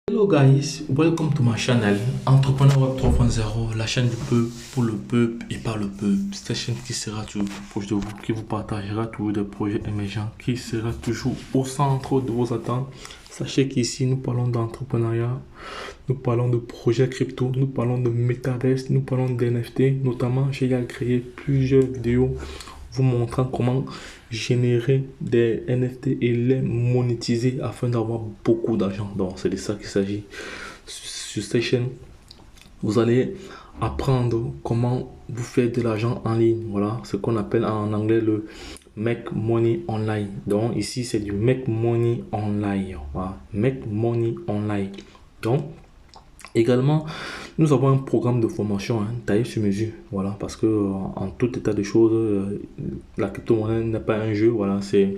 Hello guys, welcome to my channel Entrepreneur Web 3.0, la chaîne du peuple, pour le peuple et par le peuple. C'est une chaîne qui sera toujours proche de vous, qui vous partagera toujours des projets émergents, qui sera toujours au centre de vos attentes. Sachez qu'ici nous parlons d'entrepreneuriat, nous parlons de projets crypto, nous parlons de metaverse, nous parlons d'NFT. Notamment, j'ai créé plusieurs vidéos vous montrant comment générer des NFT et les monétiser afin d'avoir beaucoup d'argent. Donc, c'est de ça qu'il s'agit. Sur cette chaîne, vous allez apprendre comment vous faire de l'argent en ligne. Voilà, ce qu'on appelle en anglais le make money online. Donc, ici, c'est du make money online. Voilà, make money online. Donc, également, nous avons un programme de formation taillé sur mesure. Voilà, parce que en tout état de choses, la crypto-monnaie n'est pas un jeu. Voilà, c'est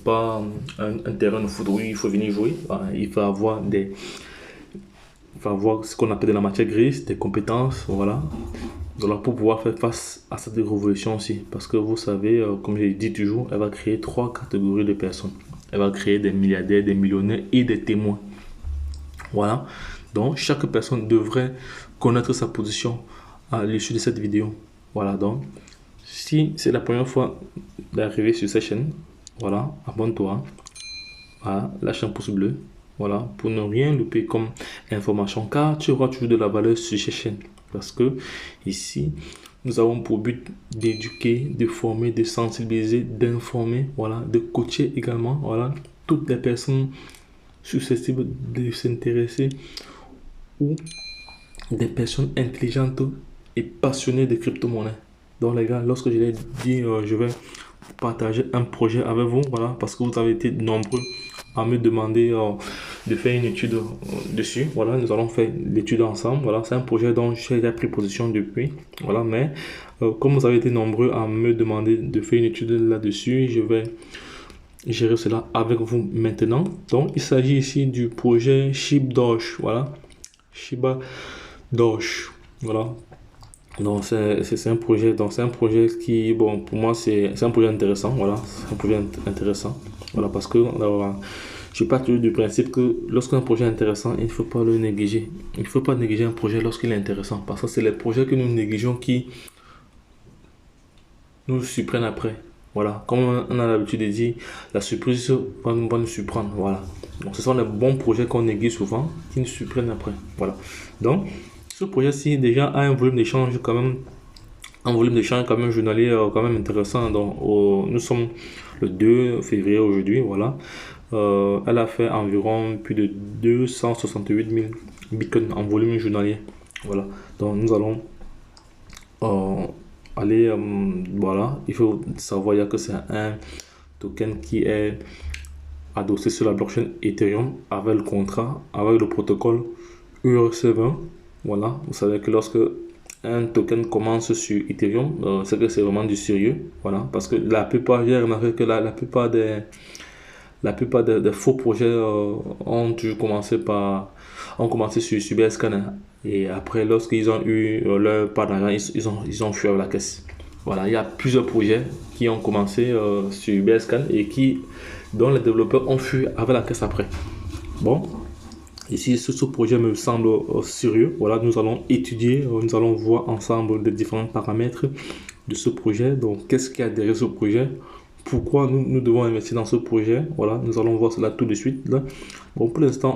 pas un terrain de foot où il faut venir jouer. Voilà, il faut avoir ce qu'on appelle de la matière grise, des compétences. Voilà. Donc, pour pouvoir faire face à cette révolution aussi. Parce que vous savez, comme je dis toujours, elle va créer trois catégories de personnes. Elle va créer des milliardaires, des millionnaires et des témoins. Voilà. Donc, chaque personne devrait connaître sa position à l'issue de cette vidéo. Voilà. Donc, si c'est la première fois d'arriver sur cette chaîne, voilà, abonne-toi. Voilà, lâche un pouce bleu. Voilà, pour ne rien louper comme information, car tu auras toujours de la valeur sur cette chaîne. Parce que ici, nous avons pour but d'éduquer, de former, de sensibiliser, d'informer, voilà, de coacher également, voilà, toutes les personnes susceptibles de s'intéresser ou des personnes intelligentes et passionnées de crypto-monnaies. Donc les gars, lorsque je l'ai dit, je vais partager un projet avec vous, voilà, parce que vous avez été nombreux à me demander de faire une étude dessus. Voilà, nous allons faire l'étude ensemble. Voilà, c'est un projet dont j'ai déjà pris position depuis. Voilà, mais comme vous avez été nombreux à me demander de faire une étude là-dessus, je vais gérer cela avec vous maintenant. Donc, il s'agit ici du projet ShibDoge. Voilà, Shiba Doge. Voilà. Donc, c'est un projet qui, bon, pour moi, c'est un projet intéressant. Voilà, c'est un projet intéressant. Voilà, parce que je suis pas toujours du principe que lorsqu'un projet est intéressant, il ne faut pas le négliger. Il ne faut pas négliger un projet lorsqu'il est intéressant. Parce que c'est les projets que nous négligeons qui nous surprennent après. Voilà, comme on a l'habitude de dire, la surprise va nous surprendre. Voilà. Donc, ce sont les bons projets qu'on néglige souvent qui nous surprennent après. Voilà. Donc, ce projet-ci déjà a un volume d'échange quand même, journalier quand même intéressant. Donc, nous sommes le 2 février aujourd'hui. Voilà. Elle a fait environ plus de 268 000 bitcoins en volume journalier. Voilà. Donc, nous allons aller, voilà, il faut savoir que c'est un token qui est adossé sur la blockchain Ethereum avec le contrat, avec le protocole ERC20. Voilà, vous savez que lorsque un token commence sur Ethereum, c'est que c'est vraiment du sérieux. Voilà, parce que la plupart, j'ai remarqué que la plupart des faux projets ont toujours commencé sur BSCAN, hein. Et après, lorsqu'ils ont eu leur part d'argent, ils ont fui à la caisse. Voilà, il y a plusieurs projets qui ont commencé sur BSCAN et dont les développeurs ont fui avec la caisse après. Bon, ici, ce projet me semble sérieux. Voilà, nous allons étudier, nous allons voir ensemble les différents paramètres de ce projet. Donc, qu'est-ce qu'il y a derrière ce projet? Pourquoi nous devons investir dans ce projet? Voilà, nous allons voir cela tout de suite. Là. Bon, pour l'instant,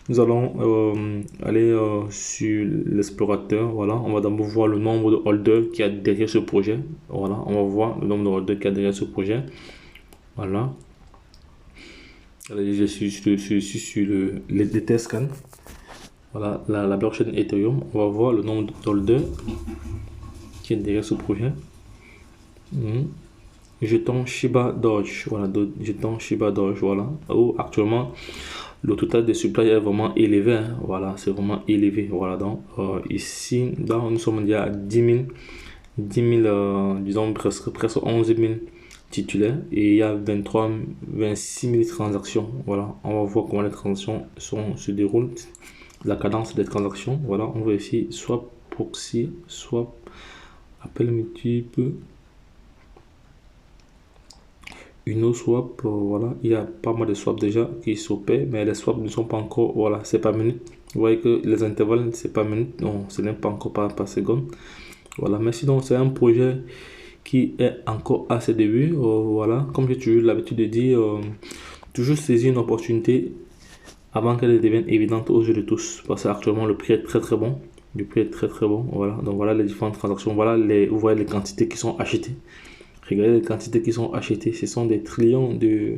nous allons aller sur l'explorateur. Voilà, on va d'abord voir le nombre de holders qu'il y a derrière ce projet. Voilà, on va voir le nombre de holders qu'il y a derrière ce projet. Voilà. Allez, je suis sur les test scan. Voilà, la blockchain Ethereum. On va voir le nombre de holders qui est derrière ce projet. Jeton Shiba Doge, voilà, jeton Shiba Doge, voilà. Oh, actuellement, le total des supply est vraiment élevé, hein. Voilà, c'est vraiment élevé, voilà. Donc, ici, nous sommes déjà à 10 000, disons presque 11 000 titulaires et il y a 26 000 transactions. Voilà, on va voir comment les transactions se déroulent, la cadence des transactions. Voilà, on va ici swap proxy, swap appel multiple. Uniswap, voilà, il y a pas mal de swaps déjà qui s'opèrent, mais les swaps ne sont pas encore, voilà, c'est pas minute. Vous voyez que les intervalles, c'est pas minute, non, ce n'est pas encore par seconde. Voilà, mais sinon, c'est un projet qui est encore à ses débuts. Voilà, comme j'ai toujours l'habitude de dire, toujours saisir une opportunité avant qu'elle devienne évidente aux yeux de tous. Parce qu'actuellement, le prix est très très bon. Le prix est très très bon. Voilà, donc voilà les différentes transactions. Voilà, vous voyez les quantités qui sont achetées. Regardez les quantités qui sont achetées. Ce sont des trillions de.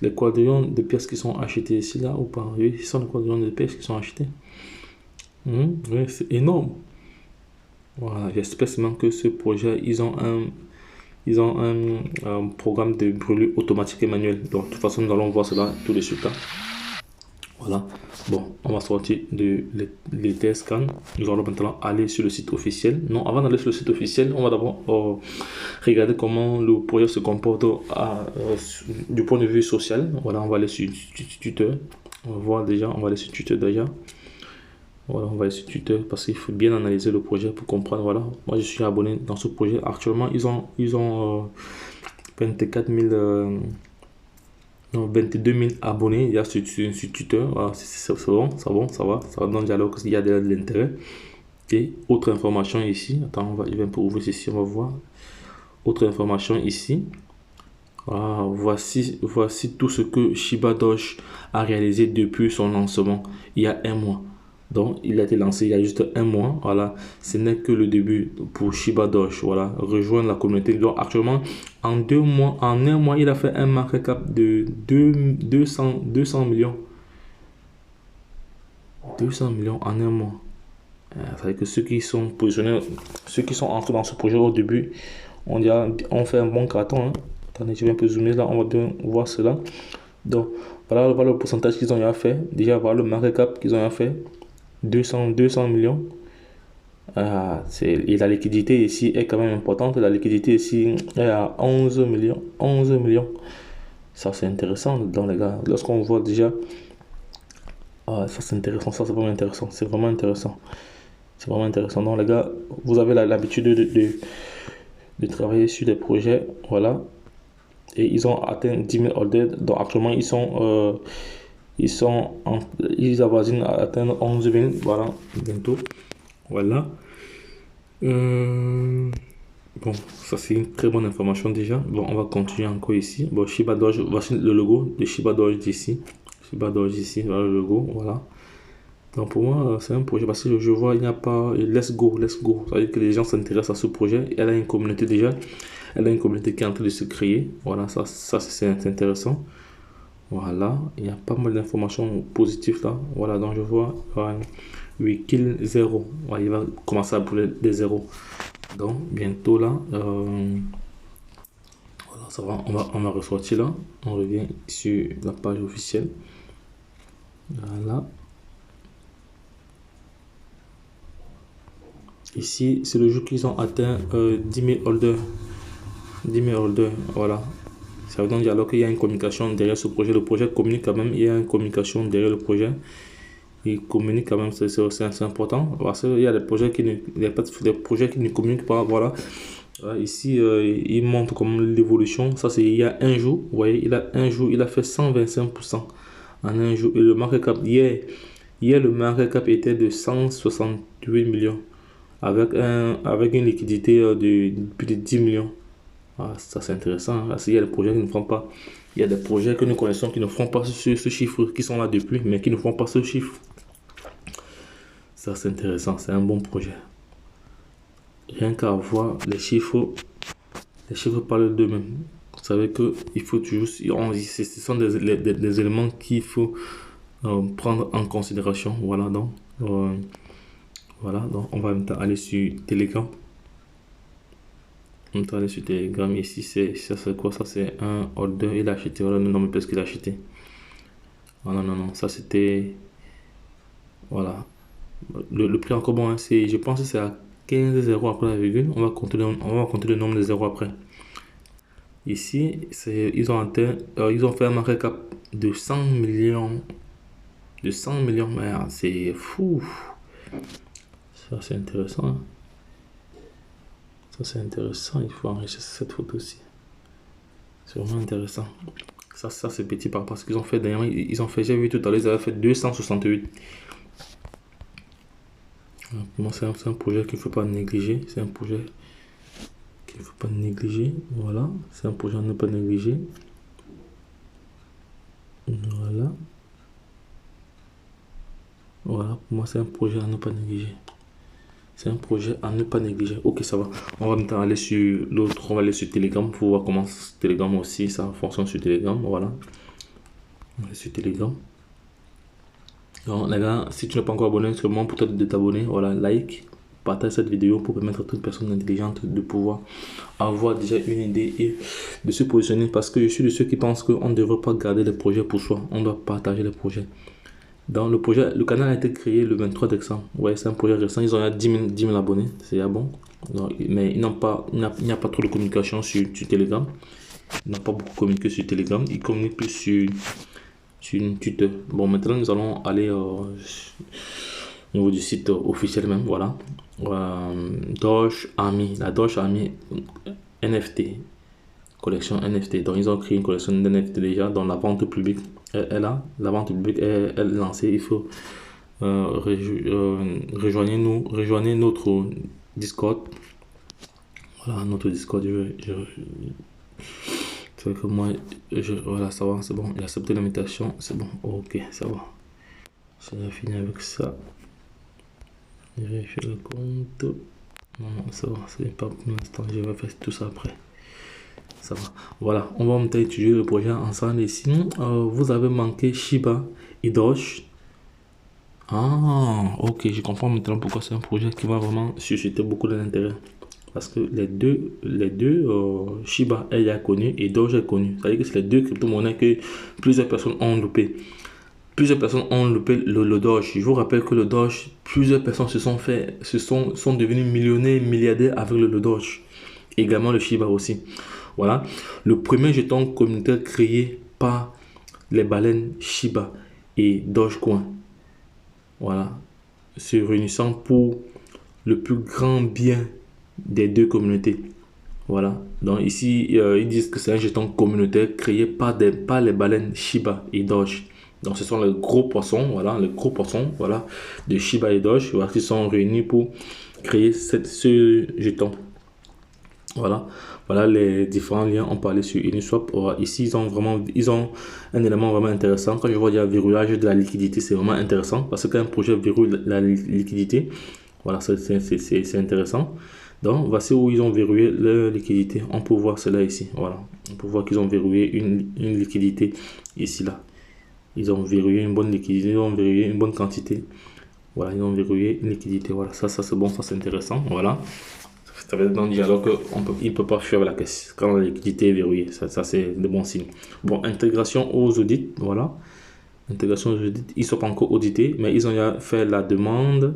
Les quadrillions de pièces qui sont achetées ici, là, ou pas. Oui, ce sont les quadrillions de pièces qui sont achetées. Oui, c'est énorme. Voilà, j'espère seulement que ce projet, ils ont un programme de brûlure automatique et manuel. Donc, de toute façon, nous allons voir cela tout de suite. Là. Voilà. Bon, on va sortir de l'ETS scan. Nous allons maintenant aller sur le site officiel. Non, avant d'aller sur le site officiel, on va d'abord regarder comment le projet se comporte du point de vue social. Voilà, on va aller sur tuteur. On va voir déjà, on va aller sur tuteur déjà. Voilà, on va aller sur Twitter parce qu'il faut bien analyser le projet pour comprendre. Voilà, moi je suis abonné dans ce projet. Actuellement, ils ont 24 000, non, 22 000 abonnés. Il y a sur Twitter. Voilà, c'est bon, ça va. Ça va dans le dialogue parce qu'il y a de l'intérêt. Et autre information ici. Attends, il va un peu ouvrir ceci, on va voir. Autre information ici. Voilà, voici tout ce que Shiba Doge a réalisé depuis son lancement il y a un mois. Donc, il a été lancé il y a juste un mois. Voilà, ce n'est que le début pour Shiba Doge. Voilà, rejoindre la communauté. Donc, actuellement, en un mois, il a fait un market cap de 200 millions. 200 millions en un mois. Ça veut dire que ceux qui sont positionnés, ceux qui sont entrés dans ce projet au début, on fait un bon carton. Hein. Attendez, je vais un peu zoomer là, on va bien voir cela. Donc, voilà le pourcentage qu'ils ont fait. Déjà, voilà le market cap qu'ils ont fait. 200 millions. Et la liquidité ici est quand même importante. La liquidité ici est à 11 millions. 11 millions. Ça, c'est intéressant, dans les gars. Lorsqu'on voit déjà. Ça, c'est intéressant. Ça, c'est vraiment intéressant. C'est vraiment intéressant. C'est vraiment intéressant. Donc, les gars, vous avez l'habitude de travailler sur des projets. Voilà. Et ils ont atteint 10 000 orders. Donc, actuellement, ils avoisinent à atteindre 11 000. Voilà, bientôt. Voilà. Bon, ça c'est une très bonne information déjà. Bon, on va continuer encore ici. Bon, Shiba Doge, voici le logo de Shiba Doge d'ici. Shiba Doge ici, voilà le logo, voilà. Donc pour moi, c'est un projet parce que je vois, il n'y a pas. Let's go, let's go. Ça veut dire que les gens s'intéressent à ce projet. Elle a une communauté déjà. Elle a une communauté qui est en train de se créer. Voilà, ça c'est intéressant. Voilà, il y a pas mal d'informations positives là. Voilà, donc je vois. Oui, kill 0. Ouais, il va commencer à brûler des zéros. Donc, bientôt là. Voilà, ça va. On va ressortir là. On revient sur la page officielle. Voilà. Ici, c'est le jour qu'ils ont atteint 10 000 holders. 10 000 holders, voilà. Ça veut dire alors qu'il y a une communication derrière ce projet. Le projet communique quand même. Il y a une communication derrière le projet. Il communique quand même, c'est important. Parce qu'il y a des projets qui ne communiquent pas. Voilà. Ici, il montre comme l'évolution. Ça, c'est il y a un jour. Vous voyez, il a fait 125% en un jour. Et le market cap, hier, le market cap était de 168 millions. Avec une liquidité de plus de 10 millions. Ça, c'est intéressant. Hein. Parce qu'il y a des projets qui ne font pas. Il y a des projets que nous connaissons qui ne font pas ce chiffre, qui sont là depuis, mais qui ne font pas ce chiffre. Ça, c'est intéressant. C'est un bon projet. Rien qu'à voir les chiffres parlent d'eux-mêmes. Vous savez qu'il faut toujours. Ce sont des éléments qu'il faut prendre en considération. Voilà, donc. Voilà, donc on va maintenant aller sur Telegram. On va aller sur Telegram. Ici, ça c'est quoi? Ça, c'est un order. Il a acheté. Voilà le nombre de pièces qu'il a acheté. Oh, non. Ça, c'était. Voilà. Le prix encore bon, hein, je pense que c'est à 15 zéros après la virgule. On va compter le nombre de zéros après. Ici, ils ont fait un market cap de 100 millions. De 100 millions, mais c'est fou. Ça, c'est intéressant. Hein. Ça, c'est intéressant. Il faut enrichir cette photo aussi. C'est vraiment intéressant. Ça c'est petit par rapport à ce qu'ils ont fait dernièrement. Ils ont fait, j'ai vu tout à l'heure, ils avaient fait 268. Pour moi, c'est un projet qu'il ne faut pas négliger. C'est un projet qu'il ne faut pas négliger. Voilà, c'est un projet à ne pas négliger. Voilà. Voilà, pour moi, c'est un projet à ne pas négliger. C'est un projet à ne pas négliger. Ok, ça va. On va maintenant aller sur l'autre. On va aller sur Telegram pour voir comment Telegram aussi, ça fonctionne sur Telegram. Voilà. On va aller sur Telegram. Donc, les gars, si tu n'es pas encore abonné, c'est le moment pour toi de t'abonner. Voilà, like, partage cette vidéo pour permettre à toute personne intelligente de pouvoir avoir déjà une idée et de se positionner. Parce que je suis de ceux qui pensent qu'on ne devrait pas garder les projets pour soi. On doit partager les projets. Dans le projet, le canal a été créé le 23 décembre. Ouais, c'est un projet récent. Ils ont 10 000 abonnés. C'est déjà bon. Donc, mais il n'y a pas trop de communication sur Telegram. Ils n'ont pas beaucoup communiqué sur Telegram. Ils communiquent plus sur une Twitter. Bon, maintenant, nous allons aller au niveau du site officiel même. Voilà. Doge Army. La Doge Army NFT. Collection NFT. Donc, ils ont créé une collection d'NFT déjà dans la vente publique. La vente publique est lancée. Il faut rejoindre notre Discord. Voilà, notre Discord. C'est que moi, voilà, ça va, c'est bon. J'ai accepté l'invitation, c'est bon. Ok, ça va. J'ai fini avec ça. Vérifier le compte. Non, ça va, c'est pas pour l'instant. Je vais faire tout ça après. Ça va. Voilà, on va maintenant étudier le projet ensemble ici. Vous avez manqué Shiba et Doge. Ah, ok, je comprends maintenant pourquoi c'est un projet qui va vraiment susciter beaucoup d'intérêt. Parce que les deux Shiba est connu et Doge est connu. C'est-à-dire que c'est les deux crypto-monnaies que plusieurs personnes ont loupé. Plusieurs personnes ont loupé le Doge. Je vous rappelle que le Doge, plusieurs personnes sont devenues millionnaires, milliardaires avec le Doge. Également le Shiba aussi. Voilà. Le premier jeton communautaire créé par les baleines Shiba et Dogecoin. Voilà. Se réunissant pour le plus grand bien des deux communautés. Voilà. Donc ici, ils disent que c'est un jeton communautaire créé par les baleines Shiba et Doge. Donc ce sont les gros poissons, voilà, les gros poissons, voilà, de Shiba et Doge, voilà, qui sont réunis pour créer ce jeton. Voilà. Voilà les différents liens. On parlait sur Uniswap. Ici, ils ont un élément vraiment intéressant. Quand je vois il y a verrouillage de la liquidité, c'est vraiment intéressant parce que quand un projet verrouille la liquidité, voilà, c'est intéressant. Donc, voici où ils ont verrouillé leur liquidité. On peut voir cela ici. Voilà. On peut voir qu'ils ont verrouillé une liquidité ici, là. Ils ont verrouillé une bonne liquidité. Ils ont verrouillé une bonne quantité. Voilà, ils ont verrouillé une liquidité. Voilà, ça c'est bon, ça c'est intéressant. Voilà. Ça veut dire alors qu'il ne peut pas fuir la caisse quand la liquidité est verrouillée. Ça c'est de bons signes. Bon, intégration aux audits. Voilà. Intégration aux audits. Ils ne sont pas encore audités, mais ils ont fait la demande.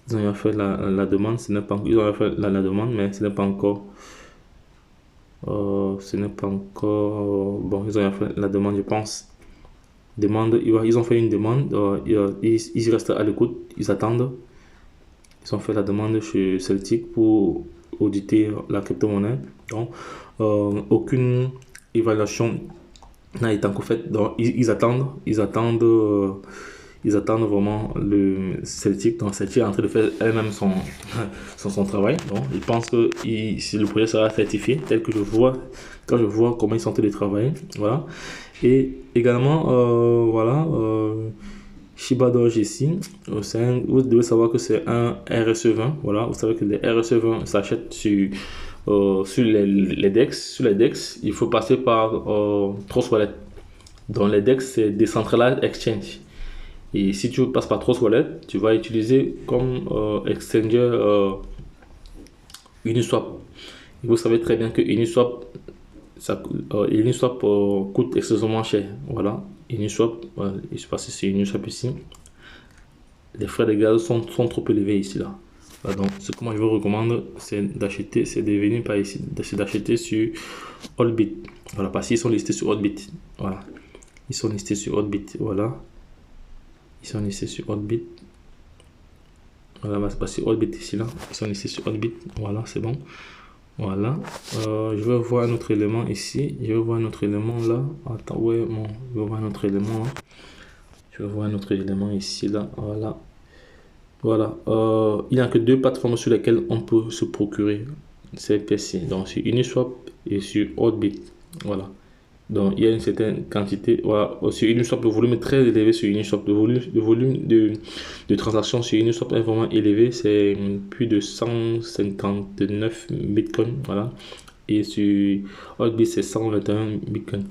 Ils ont fait la demande, ils ont fait la demande, mais ce n'est pas encore. Bon, ils ont fait la demande, je pense. Ils ont fait une demande, ils restent à l'écoute, ils attendent. Ils ont fait la demande chez Celtic pour auditer la crypto-monnaie. Donc, aucune évaluation n'a été encore faite. Donc, ils attendent vraiment le Celtic. Donc, Celtic est en train de faire elle-même son travail. Donc, ils pensent que si le projet sera certifié, tel que quand je vois comment ils sont en train de travailler. Voilà. Et également, voilà, Shiba Doge ici, vous devez savoir que c'est un RSE20. Voilà, vous savez que les RSE20 s'achètent sur les DEX. Sur les DEX, il faut passer par Trust Wallet. Dans les DEX, c'est Decentralized Exchange. Et si tu passes par Trust Wallet, tu vas utiliser comme exchanger Uniswap. Et vous savez très bien que Uniswap coûte extrêmement cher. Voilà, Uniswap, voilà, je sais pas si c'est Uniswap ici. Les frais de gaz sont trop élevés ici là. Voilà, donc ce que moi je vous recommande, c'est de venir par ici, d'acheter sur Hotbit. Voilà, parce qu'ils sont listés sur Hotbit. Voilà, ils sont listés sur Hotbit. Voilà, ils sont listés sur Hotbit. Voilà, c'est passé Hotbit ici là. Ils sont listés sur Hotbit. Voilà, c'est bon. Voilà. Je vais voir un autre élément ici. Je vais voir un autre élément là. Attends, ouais, bon, je vais voir un autre élément là. Je vais voir un autre élément ici là. Voilà. Voilà. Il n'y a que deux plateformes sur lesquelles on peut se procurer ces pièces-ci. Donc sur Uniswap et sur Hotbit. Voilà. Donc il y a une certaine quantité. Voilà. Sur Uniswap, le volume est très élevé sur Uniswap. Le volume de transactions sur Uniswap est vraiment élevé. C'est plus de 159 bitcoins. Voilà. Et sur Hotbit, c'est 121 bitcoins.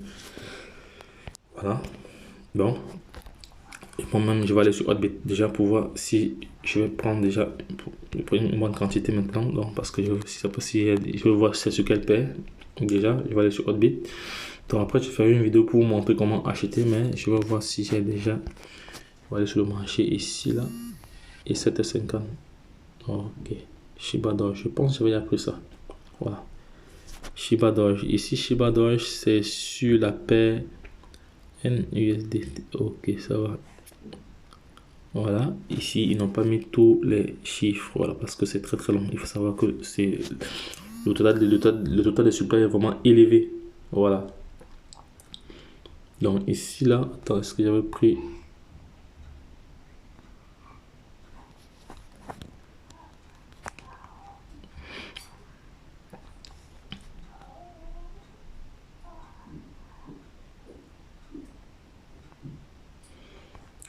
Voilà. Donc, et moi-même, je vais aller sur Hotbit déjà pour voir si je vais prendre déjà une bonne quantité maintenant. Donc, parce que si ça peut, si, je vais voir c'est sur quelle paire. Déjà, je vais aller sur Hotbit. Donc, après, je ferai une vidéo pour vous montrer comment acheter. Mais je vais voir si j'ai déjà. On va aller sur le marché ici, là. Et 7,50. Ok. Shiba Doge. Je pense que j'avais appris ça. Voilà. Shiba Doge. Ici, Shiba Doge, c'est sur la paire NUSD. Ok, ça va. Voilà, ici ils n'ont pas mis tous les chiffres, voilà, parce que c'est très très long. Il faut savoir que c'est le total de supply est vraiment élevé. Voilà. Donc ici là, attends, est-ce que j'avais pris.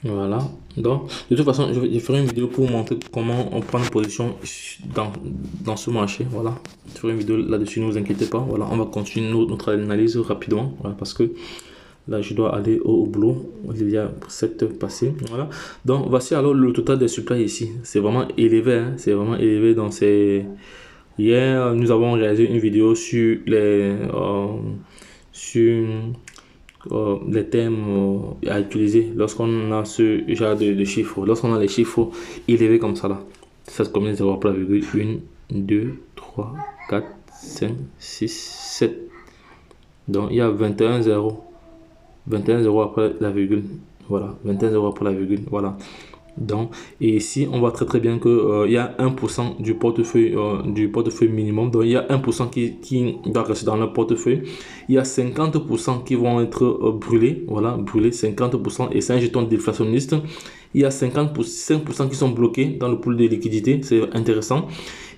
Voilà, donc de toute façon je ferai une vidéo pour vous montrer comment on prend une position dans ce marché. Voilà, je ferai une vidéo là-dessus, ne vous inquiétez pas. Voilà, on va continuer notre analyse rapidement, voilà, parce que là je dois aller au boulot, il y a 7 heures passées. Voilà, donc voici alors le total des supplies ici. C'est vraiment élevé, hein, c'est vraiment élevé. Donc c'est hier nous avons réalisé une vidéo sur les thèmes à utiliser lorsqu'on a ce genre de chiffres, lorsqu'on a les chiffres élevés comme ça là. Ça se combine 0 après la virgule, 1, 2, 3, 4, 5, 6, 7. Donc il y a 21 0. 21 0 après la virgule. Voilà, 21 0 après la virgule. Voilà. Donc, et ici, on voit très très bien que il y a 1% du portefeuille minimum. Donc, il y a 1% qui doit rester dans le portefeuille. Il y a 50% qui vont être brûlés. Voilà, brûlés 50%. Et c'est un jeton déflationniste. Il y a 55% qui sont bloqués dans le pool de liquidité. C'est intéressant.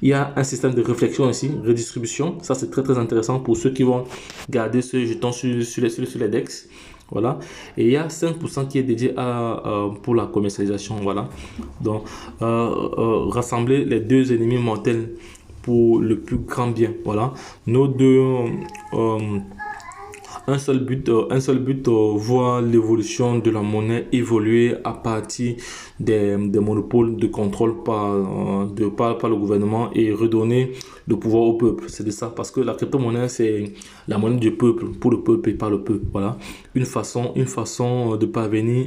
Il y a un système de réflexion ici, redistribution. Ça, c'est très très intéressant pour ceux qui vont garder ce jeton sur les DEX. Voilà, et il y a 5% qui est dédié pour la commercialisation. Voilà, donc rassembler les deux ennemis mortels pour le plus grand bien. Voilà, nos deux un seul but, voir l'évolution de la monnaie évoluer à partir des monopoles de contrôle par le gouvernement et redonner le pouvoir au peuple. C'est de ça, parce que la crypto-monnaie, c'est la monnaie du peuple, pour le peuple et par le peuple. Voilà, une façon de parvenir,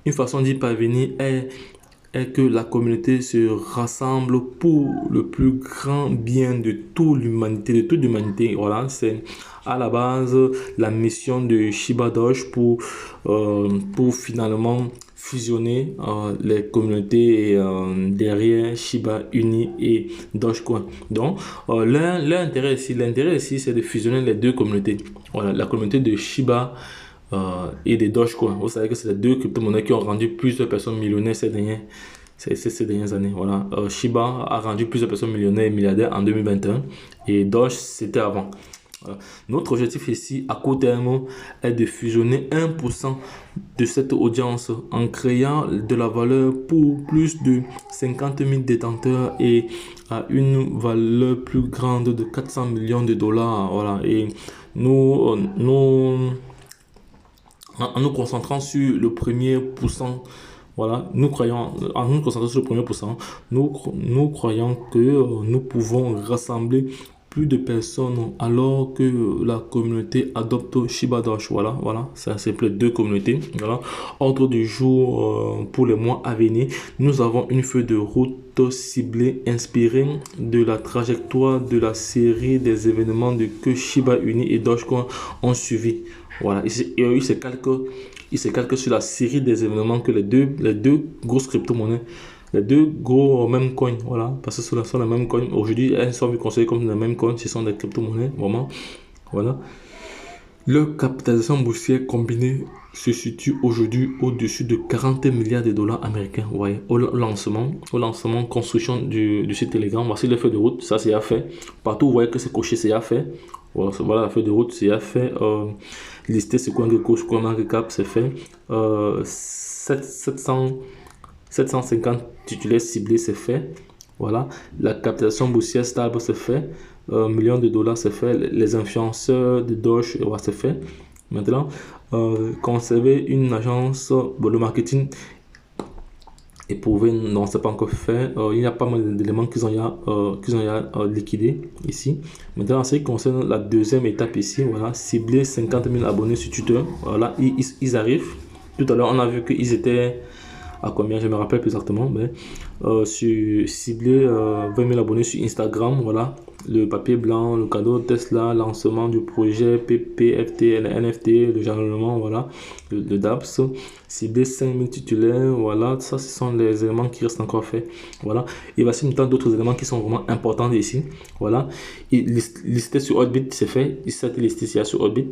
une façon d'y parvenir est que la communauté se rassemble pour le plus grand bien de toute l'humanité. Voilà, c'est à la base la mission de Shiba Doge pour finalement fusionner les communautés derrière Shiba Inu et Dogecoin. Donc, l'intérêt ici, c'est de fusionner les deux communautés. Voilà, la communauté de Shiba et des Dogecoin. Vous savez que c'est les deux crypto-monnaies qui ont rendu plusieurs personnes millionnaires ces dernières années. Voilà. Shiba a rendu plusieurs personnes millionnaires et milliardaires en 2021 et Doge c'était avant. Voilà. Notre objectif ici à court terme est de fusionner 1% de cette audience en créant de la valeur pour plus de 50 000 détenteurs et à une valeur plus grande de 400 millions de dollars. Voilà. Et en nous concentrant sur le premier pourcent, voilà, en nous concentrant sur le premier pourcent, nous croyons que nous pouvons rassembler plus de personnes alors que la communauté adopte Shiba Doge. Voilà, ça c'est plus deux communautés. Voilà, ordre du jour pour les mois à venir, nous avons une feuille de route ciblée inspirée de la trajectoire de la série des événements que Shiba Inu et Dogecoin ont suivi. Voilà, il se calque sur la série des événements que les deux grosses crypto-monnaies les deux gros mêmes coins, voilà, parce que ce sont les mêmes coins. Aujourd'hui, elles sont considérées comme les mêmes coins, ce sont des crypto-monnaies, vraiment, voilà. Leur capitalisation boursière combinée se situe aujourd'hui au-dessus de 40 milliards de dollars américains. Vous voyez, au lancement, construction du site Telegram, voici le feu de route, ça c'est à fait. Partout, vous voyez que c'est coché, c'est à fait. Voilà la feuille de route, c'est à fait. Lister ce CoinGecko, c'est fait. 750 titulaires ciblés, c'est fait. Voilà. La capitalisation boursière stable, c'est fait. Millions de dollars, c'est fait. Les influenceurs de Doge, ouais, c'est fait. Maintenant, conserver une agence, le marketing éprouvé, non, c'est pas encore fait. Il y a pas mal d'éléments qu'ils ont liquidés ici. Maintenant, en ce qui concerne la deuxième étape ici, voilà, cibler 50 000 abonnés sur Twitter. Voilà, ils arrivent. Tout à l'heure, on a vu qu'ils étaient à combien, je me rappelle plus exactement, mais sur cibler 20 000 abonnés sur Instagram, voilà, le papier blanc, le cadeau Tesla, lancement du projet PPFT, NFT, le jalonnement, voilà, le DAPS, cibler 5 000 titulaires, voilà, ça ce sont les éléments qui restent encore à faire, voilà. Et voici maintenant d'autres éléments qui sont vraiment importants ici, voilà. Et lister sur Orbit, c'est fait, il s'est listé sur Orbit.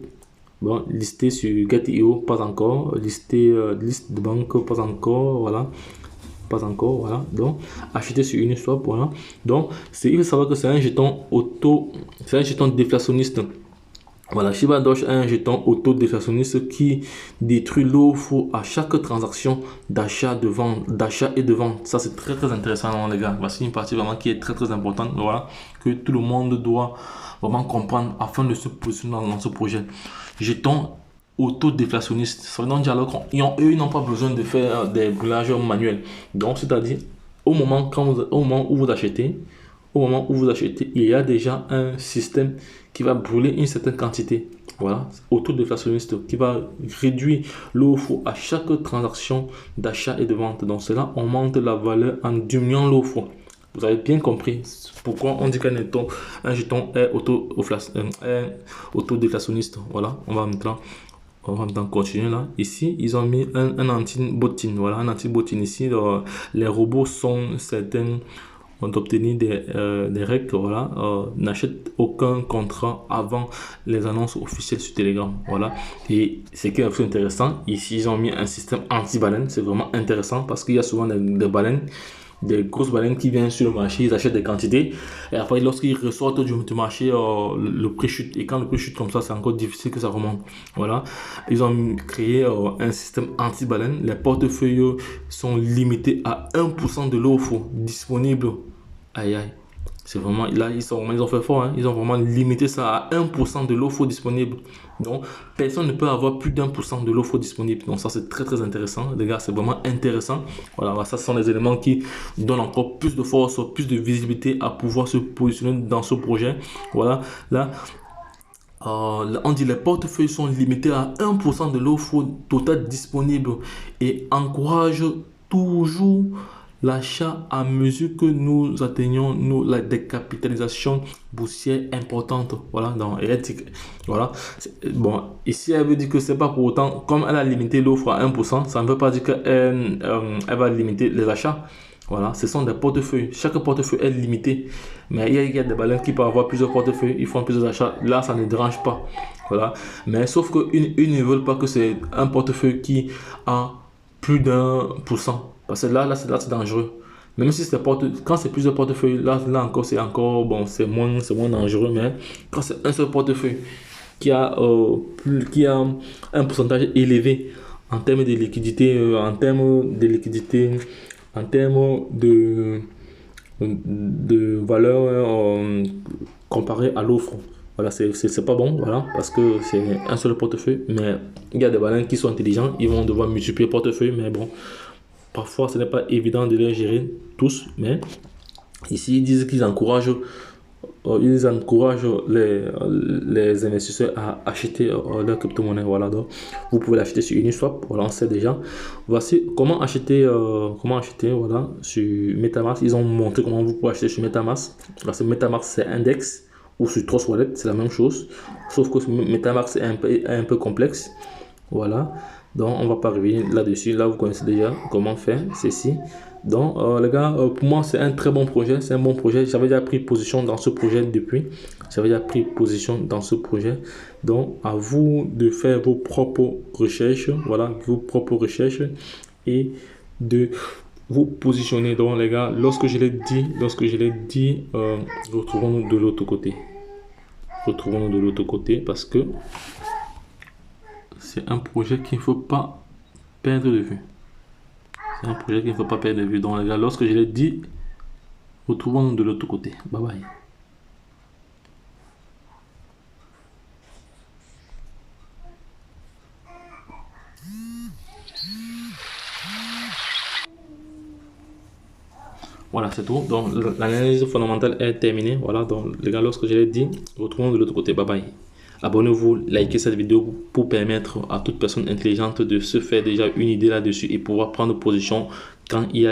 Bon, listé sur Get.io, pas encore. Liste de banque, pas encore. Voilà. Pas encore. Voilà. Donc, acheter sur Uniswap. Voilà. Donc, il faut savoir que c'est un jeton c'est un jeton déflationniste. Voilà, Shiba Doge est un jeton auto-déflationniste qui détruit l'offre à chaque transaction d'achat et de vente. Ça, c'est très très intéressant, non, les gars. Voici une partie vraiment qui est très très importante. Voilà, que tout le monde doit vraiment comprendre afin de se positionner dans ce projet. Jeton auto-déflationniste. Ça veut donc dire alors qu'eux, ils n'ont pas besoin de faire des brûlages manuels. Donc, c'est-à-dire, au moment où vous achetez, il y a déjà un système qui va brûler une certaine quantité. Voilà, auto-déflationniste qui va réduire l'offre à chaque transaction d'achat et de vente. Donc, cela augmente la valeur en diminuant l'offre. Vous avez bien compris pourquoi on dit qu'un jeton est auto-déflationniste. Voilà, on va maintenant continuer là. Ici, ils ont mis un anti-botting. Voilà, un anti-botting ici. Les robots sont certains d'obtenir des règles. Voilà, n'achète aucun contrat avant les annonces officielles sur Telegram. Voilà, et ce qui est absolument intéressant, ici, ils ont mis un système anti-baleine. C'est vraiment intéressant parce qu'il y a souvent des baleines. Des grosses baleines qui viennent sur le marché, ils achètent des quantités et après lorsqu'ils ressortent du marché, le prix chute, et quand le prix chute comme ça, c'est encore difficile que ça remonte. Voilà, ils ont créé un système anti-baleine. Les portefeuilles sont limités à 1% de l'offre disponible. Aïe aïe, c'est vraiment là, ils ont fait fort, hein. Ils ont vraiment limité ça à 1% de l'offre disponible. Donc, personne ne peut avoir plus d'1% de l'offre disponible. Donc, ça, c'est très, très intéressant. Les gars, c'est vraiment intéressant. Voilà, ça, ce sont les éléments qui donnent encore plus de force, plus de visibilité à pouvoir se positionner dans ce projet. Voilà, là, on dit les portefeuilles sont limités à 1% de l'offre totale disponible et encourage toujours l'achat à mesure que nous atteignons la décapitalisation boursière importante. Voilà, dans Eretic. Voilà. Bon, ici, elle veut dire que c'est pas pour autant, comme elle a limité l'offre à 1%, ça ne veut pas dire qu'elle va limiter les achats. Voilà, ce sont des portefeuilles. Chaque portefeuille est limité. Mais il y a des baleines qui peuvent avoir plusieurs portefeuilles, ils font plusieurs achats. Là, ça ne dérange pas. Voilà. Mais sauf qu'une ne veulent pas que c'est un portefeuille qui a plus d'1%. Parce que là c'est dangereux. Même si quand c'est plusieurs portefeuilles, là encore, bon, c'est moins dangereux. Mais quand c'est un seul portefeuille qui a un pourcentage élevé en termes de liquidité, en termes de valeur comparée à l'offre. Voilà, c'est pas bon, voilà, parce que c'est un seul portefeuille. Mais il y a des baleines qui sont intelligents, ils vont devoir multiplier portefeuille, mais bon. Parfois, ce n'est pas évident de les gérer tous, mais ici, ils disent qu'ils encouragent les investisseurs à acheter leur crypto-monnaie. Voilà, donc vous pouvez l'acheter sur Uniswap, voilà, on sait déjà. Voici comment acheter, voilà, sur MetaMask. Ils ont montré comment vous pouvez acheter sur MetaMask. Parce que MetaMask, c'est Index, ou sur Trust Wallet, c'est la même chose. Sauf que MetaMask est un peu complexe. Voilà. Donc, on va pas revenir là-dessus. Là, vous connaissez déjà comment faire ceci. Donc, les gars, pour moi, c'est un très bon projet. C'est un bon projet. J'avais déjà pris position dans ce projet depuis. J'avais déjà pris position dans ce projet. Donc, à vous de faire vos propres recherches. Voilà, vos propres recherches et de vous positionner. Donc, les gars, lorsque je l'ai dit, retrouvons-nous de l'autre côté. Retrouvons-nous de l'autre côté parce que c'est un projet qu'il ne faut pas perdre de vue. C'est un projet qu'il ne faut pas perdre de vue. Donc les gars, lorsque je l'ai dit, retrouvons-nous de l'autre côté. Bye bye. Voilà, c'est tout. Donc l'analyse fondamentale est terminée. Voilà, donc les gars, lorsque je l'ai dit, retrouvons-nous de l'autre côté. Bye bye. Abonnez-vous, likez cette vidéo pour permettre à toute personne intelligente de se faire déjà une idée là-dessus et pouvoir prendre position quand il y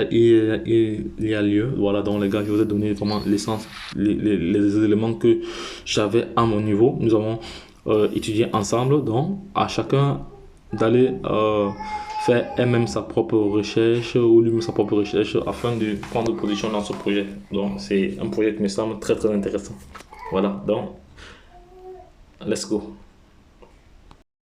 a lieu. Voilà, donc les gars, je vous ai donné vraiment l'essence, les éléments que j'avais à mon niveau. Nous avons étudié ensemble, donc à chacun d'aller faire elle-même sa propre recherche ou lui-même sa propre recherche afin de prendre position dans ce projet. Donc c'est un projet qui me semble très très intéressant. Voilà, donc let's go.